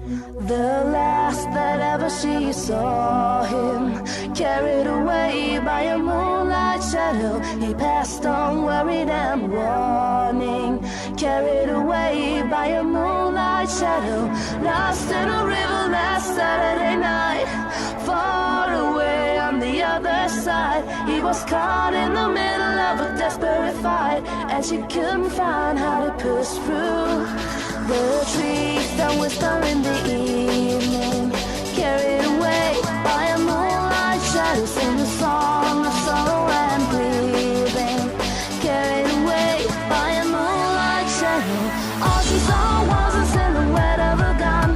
The last that ever she saw him, carried away by a moonlight shadow. He passed on worried and warning, carried away by a moonlight shadow. Lost in a river last Saturday night, far away on the other side. He was caught in the middle of a desperate fight, and she couldn't find how to push through. The trees that whisper in the evening, carried away by a moonlight shadow, sing a song of sorrow and grieving, carried away by a moonlight shadow. All she saw was a silhouette of a gun,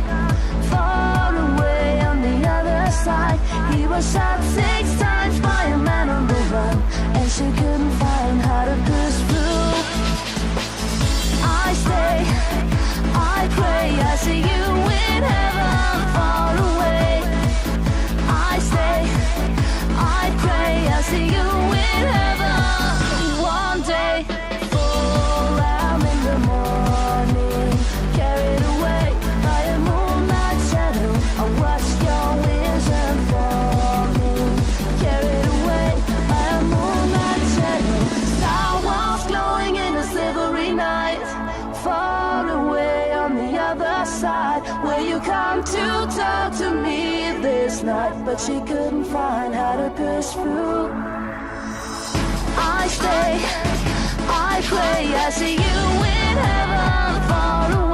far away on the other side. He was shot 6 times by a man on the run, and she couldn't find how to push through. I stay, I pray, I see you in heaven far away. I stay, I pray, I see you in heaven one day. 4 a.m. in the morning, carried away by a moonlight shadow. I watched your vision falling, carried away by a moonlight shadow. Star was glowing in the silvery night, far away on the other side. Will you come to talk to me this night? But she couldn't find how to push through. I stay, I pray, I see you in heaven far away.